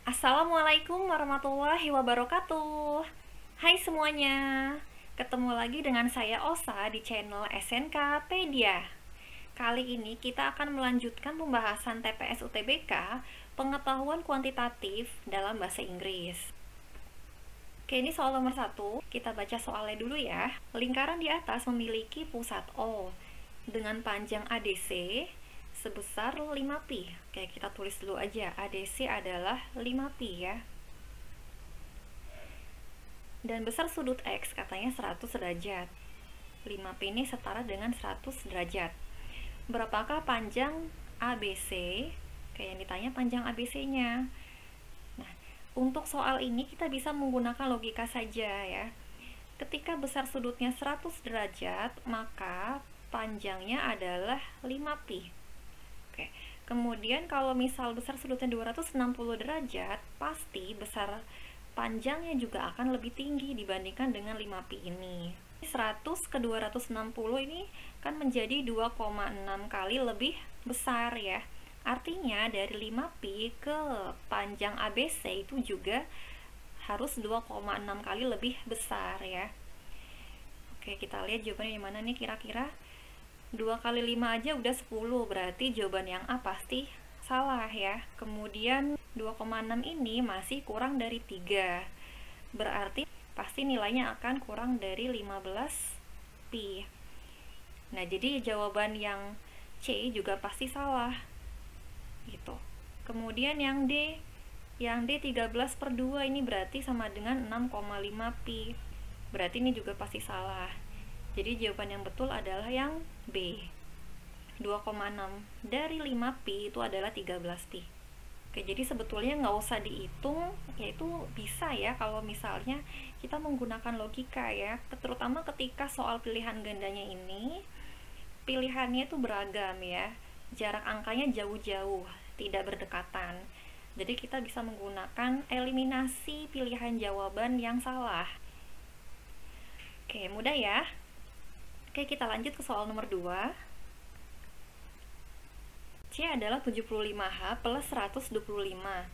Assalamualaikum warahmatullahi wabarakatuh. Hai semuanya, ketemu lagi dengan saya Osa di channel SNKpedia. Kali ini kita akan melanjutkan pembahasan TPS UTBK, pengetahuan kuantitatif dalam bahasa Inggris. Oke, ini soal nomor 1. Kita baca soalnya dulu ya. Lingkaran di atas memiliki pusat O dengan panjang ADC sebesar 5pi. Oke, kita tulis dulu aja. ADC adalah 5pi ya. Dan besar sudut X katanya 100 derajat. 5pi ini setara dengan 100 derajat. Berapakah panjang ABC? Kayak yang ditanya panjang ABC-nya. Nah, untuk soal ini kita bisa menggunakan logika saja ya. Ketika besar sudutnya 100 derajat, maka panjangnya adalah 5pi. Oke. Kemudian kalau misal besar sudutnya 260 derajat, pasti besar panjangnya juga akan lebih tinggi dibandingkan dengan 5pi ini. 100 ke 260 ini kan menjadi 2,6 kali lebih besar ya. Artinya dari 5pi ke panjang ABC itu juga harus 2,6 kali lebih besar ya. Oke, kita lihat jawabannya di mana nih kira-kira. 2 kali 5 aja udah 10, berarti jawaban yang A pasti salah ya. Kemudian 2,6 ini masih kurang dari 3, berarti pasti nilainya akan kurang dari 15pi. Nah, jadi jawaban yang C juga pasti salah gitu. Kemudian yang D 13/2 ini berarti sama dengan 6,5pi, berarti ini juga pasti salah. Jadi jawaban yang betul adalah yang B. 2,6 dari 5pi itu adalah 13pi. Oke, jadi sebetulnya nggak usah dihitung, yaitu bisa ya kalau misalnya kita menggunakan logika ya, terutama ketika soal pilihan gandanya ini, pilihannya itu beragam ya, jarak angkanya jauh-jauh, tidak berdekatan. Jadi kita bisa menggunakan eliminasi pilihan jawaban yang salah. Oke, mudah ya. Oke, kita lanjut ke soal nomor 2. C adalah 75H plus 125.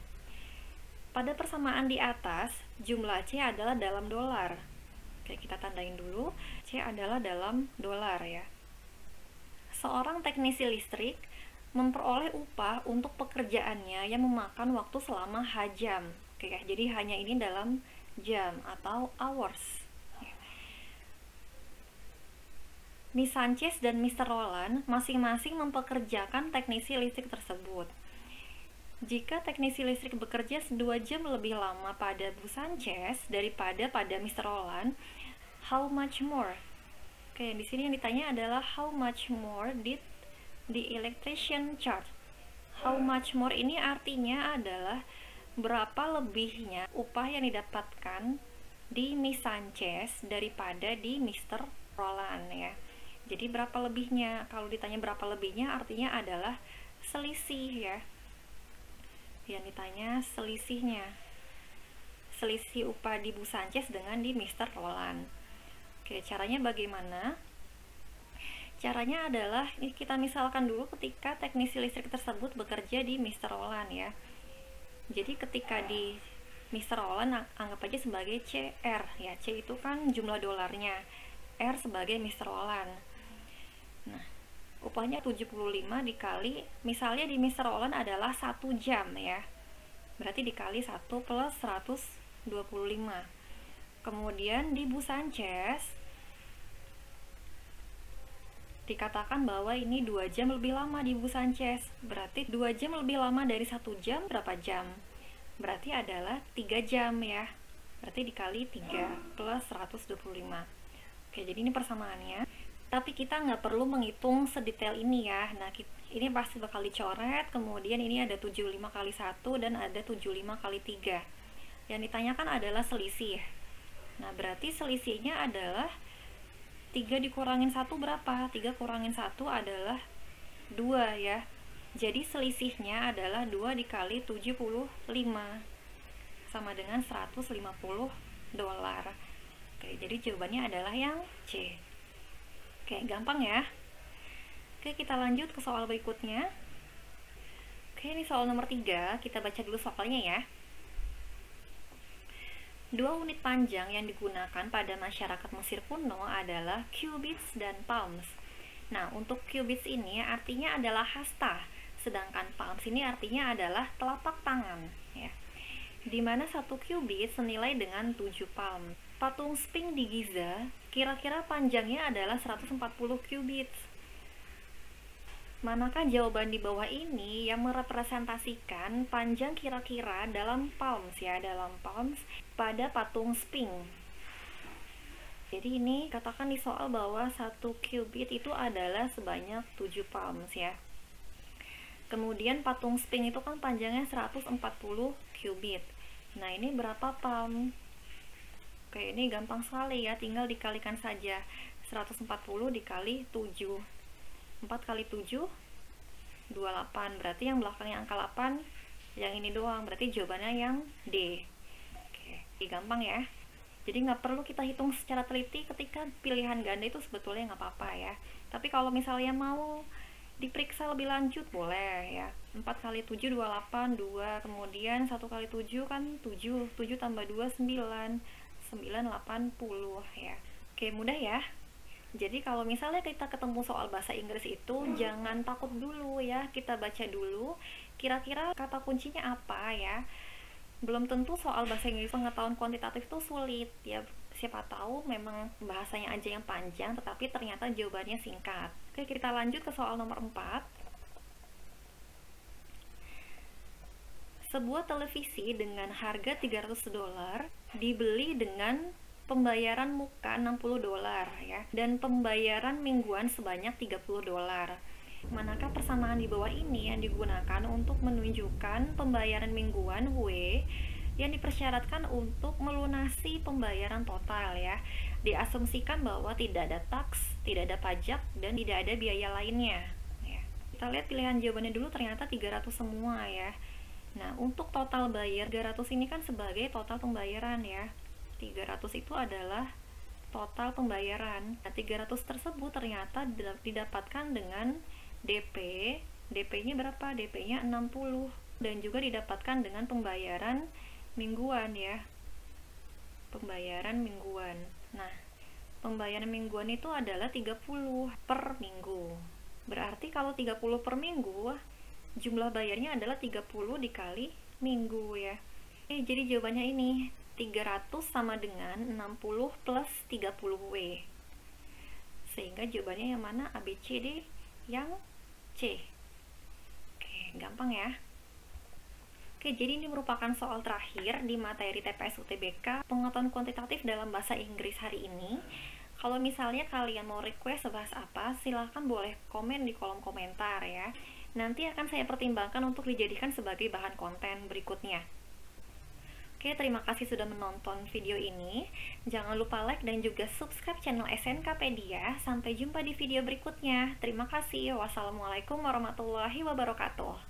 Pada persamaan di atas, jumlah C adalah dalam dolar. Oke, kita tandain dulu. C adalah dalam dolar ya. Seorang teknisi listrik memperoleh upah untuk pekerjaannya yang memakan waktu selama H jam. Oke, jadi hanya ini dalam jam atau hours. Miss Sanchez dan Mr. Roland masing-masing mempekerjakan teknisi listrik tersebut. Jika teknisi listrik bekerja 2 jam lebih lama pada Bu Sanchez daripada pada Mr. Roland, how much more? Oke, di sini yang ditanya adalah how much more did the electrician charge? How much more ini artinya adalah berapa lebihnya upah yang didapatkan di Miss Sanchez daripada di Mr. Roland ya. Jadi berapa lebihnya? Kalau ditanya berapa lebihnya artinya adalah selisih ya. Yang ditanya selisihnya. Selisih upah di Bu Sanchez dengan di Mr. Roland. Oke, caranya bagaimana? Caranya adalah kita misalkan dulu ketika teknisi listrik tersebut bekerja di Mr. Roland ya. Jadi ketika di Mr. Roland anggap aja sebagai CR ya. C itu kan jumlah dolarnya, R sebagai Mr. Roland. Nah, upahnya 75 dikali, misalnya di Mr. Roland adalah 1 jam ya, berarti dikali 1 plus 125. Kemudian di Bu Sanchez dikatakan bahwa ini 2 jam lebih lama di Bu Sanchez, berarti 2 jam lebih lama dari 1 jam berapa jam? Berarti adalah 3 jam ya, berarti dikali 3 plus 125. Oke, jadi ini persamaannya. Tapi kita nggak perlu menghitung sedetail ini ya. Nah, ini pasti bakal dicoret. Kemudian ini ada 75 kali 1 dan ada 75 kali 3. Yang ditanyakan adalah selisih. Nah, berarti selisihnya adalah 3 dikurangin 1 berapa? 3 kurangin 1 adalah 2 ya. Jadi selisihnya adalah 2 dikali 75 sama dengan 150 dolar. Oke, jadi jawabannya adalah yang C. Oke, gampang ya. Oke, kita lanjut ke soal berikutnya. Oke, ini soal nomor 3. Kita baca dulu soalnya ya. Dua unit panjang yang digunakan pada masyarakat Mesir kuno adalah cubits dan palms. Nah, untuk cubits ini artinya adalah hasta, sedangkan palms ini artinya adalah telapak tangan, ya. Di mana satu cubit senilai dengan 7 palm. Patung Sphinx di Giza kira-kira panjangnya adalah 140 cubits. Manakah jawaban di bawah ini yang merepresentasikan panjang kira-kira dalam palms, ya, dalam palms pada patung Sphinx? Jadi ini katakan di soal bahwa satu cubit itu adalah sebanyak 7 palms, ya. Kemudian patung Sphinx itu kan panjangnya 140 cubit. Nah, ini berapa palm? Oke, ini gampang sekali ya, tinggal dikalikan saja. 140 dikali 7. 4 kali 7 28, berarti yang belakangnya angka 8, yang ini doang, berarti jawabannya yang D. Oke, gampang ya. Jadi nggak perlu kita hitung secara teliti ketika pilihan ganda itu sebetulnya nggak apa-apa ya. Tapi kalau misalnya mau diperiksa lebih lanjut boleh ya. 4 kali 7 28, 2, kemudian 1 kali 7 kan 7, 7 tambah 2 9, 9 80 ya. Oke, mudah ya. Jadi kalau misalnya kita ketemu soal bahasa Inggris itu jangan takut dulu ya, kita baca dulu kira-kira kata kuncinya apa ya. Belum tentu soal bahasa Inggris pengetahuan kuantitatif itu sulit ya, siapa tahu memang bahasanya aja yang panjang tetapi ternyata jawabannya singkat. Oke, kita lanjut ke soal nomor 4. Sebuah televisi dengan harga $300 dibeli dengan pembayaran muka $60 ya, dan pembayaran mingguan sebanyak $30. Manakah persamaan di bawah ini yang digunakan untuk menunjukkan pembayaran mingguan W yang dipersyaratkan untuk melunasi pembayaran total ya? Diasumsikan bahwa tidak ada taks, tidak ada pajak, dan tidak ada biaya lainnya ya. Kita lihat pilihan jawabannya dulu, ternyata 300 semua ya. Nah, untuk total bayar 300 ini kan sebagai total pembayaran ya. 300 itu adalah total pembayaran. Nah, 300 tersebut ternyata didapatkan dengan DP. DP-nya berapa? DP-nya 60. Dan juga didapatkan dengan pembayaran mingguan ya. Pembayaran mingguan. Nah, pembayaran mingguan itu adalah 30 per minggu. Berarti kalau 30 per minggu, jumlah bayarnya adalah 30 dikali minggu ya. Jadi jawabannya ini 300 sama dengan 60 plus 30W. Sehingga jawabannya yang mana? A, B, C, D, yang C. Oke, gampang ya. Oke, jadi ini merupakan soal terakhir di materi TPS UTBK pengetahuan kuantitatif dalam bahasa Inggris hari ini. Kalau misalnya kalian mau request bahas apa, silahkan boleh komen di kolom komentar ya. Nanti akan saya pertimbangkan untuk dijadikan sebagai bahan konten berikutnya. Oke, terima kasih sudah menonton video ini. Jangan lupa like dan juga subscribe channel SNKpedia. Sampai jumpa di video berikutnya. Terima kasih. Wassalamualaikum warahmatullahi wabarakatuh.